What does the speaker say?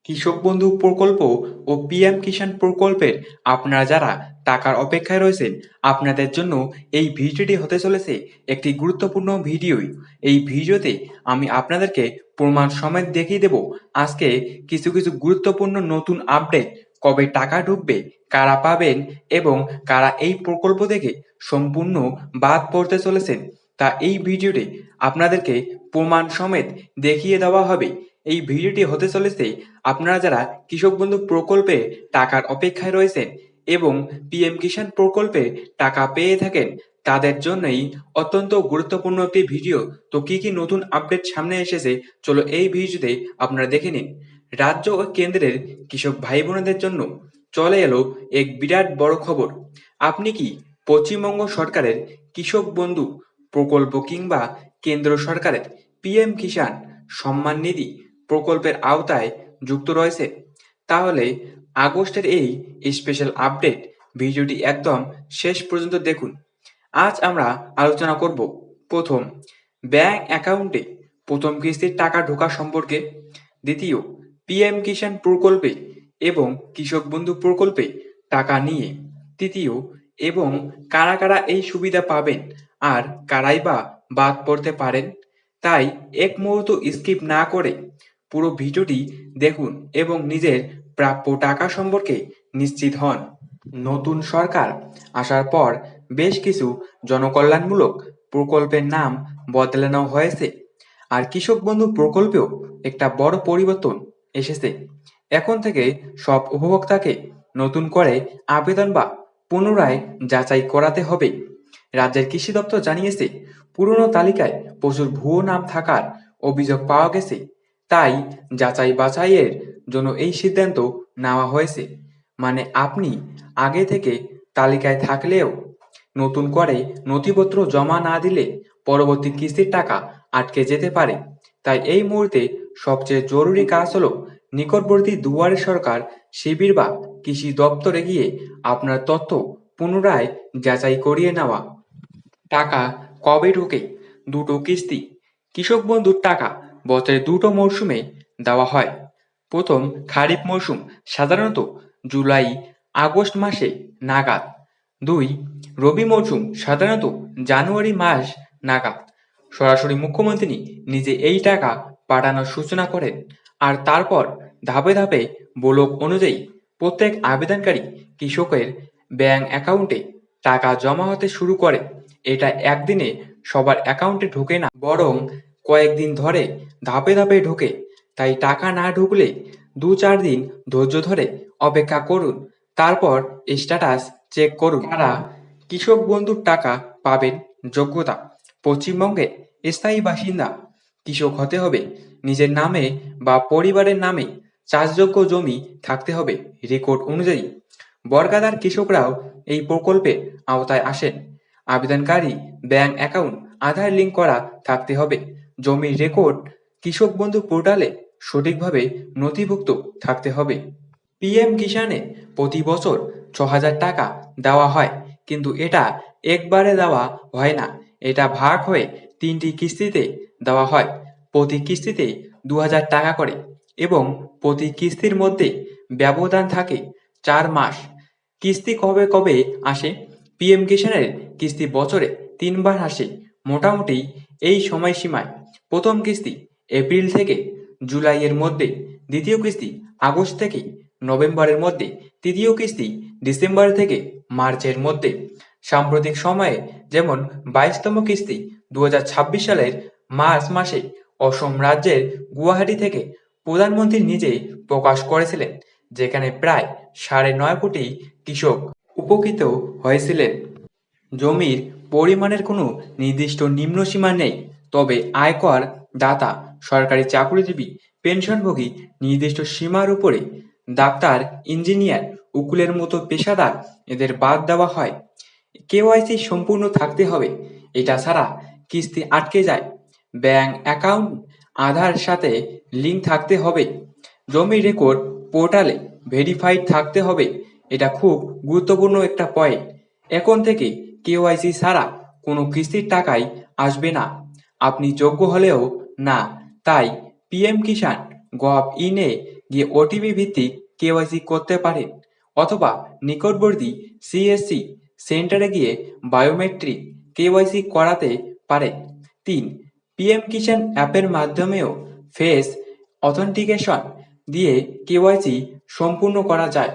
কৃষক বন্ধু প্রকল্প ও পিএম কিষাণ প্রকল্পের আপনারা যারা টাকার অপেক্ষায় রয়েছেন, আপনাদের জন্য এই ভিডিওটি হতে চলেছে একটি গুরুত্বপূর্ণ ভিডিও। এই ভিডিওতে আমি আপনাদেরকে প্রমাণ সমেত দেখিয়ে দেব আজকে কিছু কিছু গুরুত্বপূর্ণ নতুন আপডেট, কবে টাকা ঢুকবে, কারা পাবেন এবং কারা এই প্রকল্প থেকে সম্পূর্ণ বাদ পড়তে চলেছেন, তা এই ভিডিওতে আপনাদেরকে প্রমাণ সমেত দেখিয়ে দেওয়া হবে। এই ভিডিওটি হতে চলেছে আপনারা যারা কৃষক বন্ধু প্রকল্পে টাকার অপেক্ষায় রয়েছেন এবং পিএম কিষাণ প্রকল্পে টাকা পেয়ে থাকেন, তাদের জন্যই অত্যন্ত গুরুত্বপূর্ণ একটি ভিডিও। তো কি কি নতুন আপডেট সামনে এসেছে, চলো এই ভিডিওতে আপনারা দেখে নিন। রাজ্য ও কেন্দ্রের কৃষক ভাই বোনেদের জন্য চলে এলো এক বিরাট বড় খবর। আপনি কি পশ্চিমবঙ্গ সরকারের কৃষক বন্ধু প্রকল্প কিংবা কেন্দ্র সরকারের পিএম কিষাণ সম্মান নিধি প্রকল্পের আওতায় যুক্ত রয়েছে? তাহলে আগস্টের এই স্পেশাল আপডেট ভিডিওটি একদম শেষ পর্যন্ত দেখুন। আজ আমরা আলোচনা করব প্রথম, ব্যাংক অ্যাকাউন্টে প্রথম কিস্তির টাকা ঢোকা সম্পর্কে; দ্বিতীয়, পিএম কিষাণ প্রকল্পে এবং কৃষক বন্ধু প্রকল্পে টাকা নিয়ে; তৃতীয়, এবং কারা কারা এই সুবিধা পাবেন আর কারাই বা বাদ পড়তে পারেন। তাই এক মুহূর্ত স্কিপ না করে পুরো ভিডিওটি দেখুন এবং নিজের প্রাপ্য টাকা সম্পর্কে নিশ্চিত হন। নতুন সরকার আসার পর বেশ কিছু জনকল্যাণমূলক প্রকল্পের নাম বদলানো হয়েছে, আর কৃষক বন্ধু প্রকল্পেও একটা বড় পরিবর্তন এসেছে। এখন থেকে সব উপভোক্তাকে নতুন করে আবেদন বা পুনরায় যাচাই করাতে হবে। রাজ্যের কৃষি দপ্তর জানিয়েছে, পুরনো তালিকায় প্রচুর ভুয়ো নাম থাকার অভিযোগ পাওয়া গেছে, তাই যাচাই বাছাইয়ের জন্য এই সিদ্ধান্ত নেওয়া হয়েছে। মানে আপনি আগে থেকে তালিকায় থাকলেও নতুন করে নথিপত্র জমা না দিলে পরবর্তী কিস্তির টাকা আটকে যেতে পারে। তাই এই মুহূর্তে সবচেয়ে জরুরি কাজ হলো নিকটবর্তী দুয়ারে সরকার শিবির বা কৃষি দপ্তরে গিয়ে আপনার তথ্য পুনরায় যাচাই করিয়ে নেওয়া। টাকা কবে ঢোকে? দুটো কিস্তি। কৃষক বন্ধুর টাকা বছরে দুটো মরশুমে দেওয়া হয়। প্রথম খারিফ মরশুম সাধারণত জুলাই আগস্ট মাসে নাগাদ। দুই, রবি মরশুম সাধারণত জানুয়ারি মাস নাগাদ। সরাসরি মুখ্যমন্ত্রী নিজে এই টাকা পাঠানোর সূচনা করেন, আর তারপর ধাপে ধাপে ব্লক অনুযায়ী প্রত্যেক আবেদনকারী কৃষকের ব্যাংক অ্যাকাউন্টে টাকা জমা হতে শুরু করে। এটা একদিনে সবার অ্যাকাউন্টে ঢোকে না, বরং কয়েকদিন ধরে ধাপে ধাপে ঢোকে। তাই টাকা না ঢুকলে ২-৪ দিন ধৈর্য ধরে অপেক্ষা করুন, তারপর স্ট্যাটাস চেক করুন। কারা কৃষক বন্ধুর টাকা পাবেন? যোগ্যতা: পশ্চিমবঙ্গের স্থায়ী বাসিন্দা, কৃষক হতে হবে, নিজের নামে বা পরিবারের নামে চাষযোগ্য জমি থাকতে হবে রেকর্ড অনুযায়ী। বর্গাদার কৃষকরাও এই প্রকল্পের আওতায় আসেন। আবেদনকারী ব্যাংক অ্যাকাউন্ট আধার লিঙ্ক করা থাকতে হবে। জমির রেকর্ড কৃষক বন্ধু পোর্টালে সঠিকভাবে নথিভুক্ত থাকতে হবে। পিএম কিষাণে প্রতি বছর ৬,০০০ টাকা দেওয়া হয়, কিন্তু এটা একবারে দেওয়া হয় না, এটা ভাগ হয়ে ৩টি কিস্তিতে দেওয়া হয়। প্রতি কিস্তিতে ২,০০০ টাকা করে এবং প্রতি কিস্তির মধ্যে ব্যবধান থাকে ৪ মাস। কিস্তি কবে কবে আসে? পিএম কিষাণের কিস্তি বছরে ৩ বার আসে, মোটামুটি এই সময়সীমায়। প্রথম কিস্তি এপ্রিল থেকে জুলাইয়ের মধ্যে, দ্বিতীয় কিস্তি আগস্ট থেকে নভেম্বরের মধ্যে, তৃতীয় কিস্তি ডিসেম্বর থেকে মার্চের মধ্যে। সাম্প্রতিক সময়ে যেমন ২২তম কিস্তি ২০২৬ সালের মার্চ মাসে অসম রাজ্যের গুয়াহাটি থেকে প্রধানমন্ত্রী নিজে প্রকাশ করেছিলেন, যেখানে প্রায় ৯.৫ কোটি কৃষক উপকৃত হয়েছিলেন। জমির পরিমাণের কোনো নির্দিষ্ট নিম্নসীমা নেই, তবে আয়কর দাতা, সরকারি চাকরিজীবী, পেনশনভোগী নির্দিষ্ট সীমার উপরে, ডাক্তার, ইঞ্জিনিয়ার, উকিলের মতো পেশাদার এদের বাদ দেওয়া হয়। কেওয়াইসি সম্পূর্ণ থাকতে হবে, এটা ছাড়া কিস্তি আটকে যায়। ব্যাংক অ্যাকাউন্ট আধার সাথে লিঙ্ক থাকতে হবে। জমির রেকর্ড পোর্টালে ভেরিফাইড থাকতে হবে, এটা খুব গুরুত্বপূর্ণ একটা পয়েন্ট। এখন থেকে কেওয়াইসি ছাড়া কোনো কিস্তির টাকাই আসবে না, আপনি যোগ্য হলেও না। তাই পিএম কিষাণ গভ ইনে গিয়ে ওটিপি ভিত্তিক কেওয়াইসি করতে পারেন, অথবা নিকটবর্তী সিএসসি সেন্টারে গিয়ে বায়োমেট্রিক কেওয়াইসি করাতে পারেন। ৩. পিএম কিষাণ অ্যাপের মাধ্যমেও ফেস অথেন্টিকেশন দিয়ে কেওয়াইসি সম্পূর্ণ করা যায়।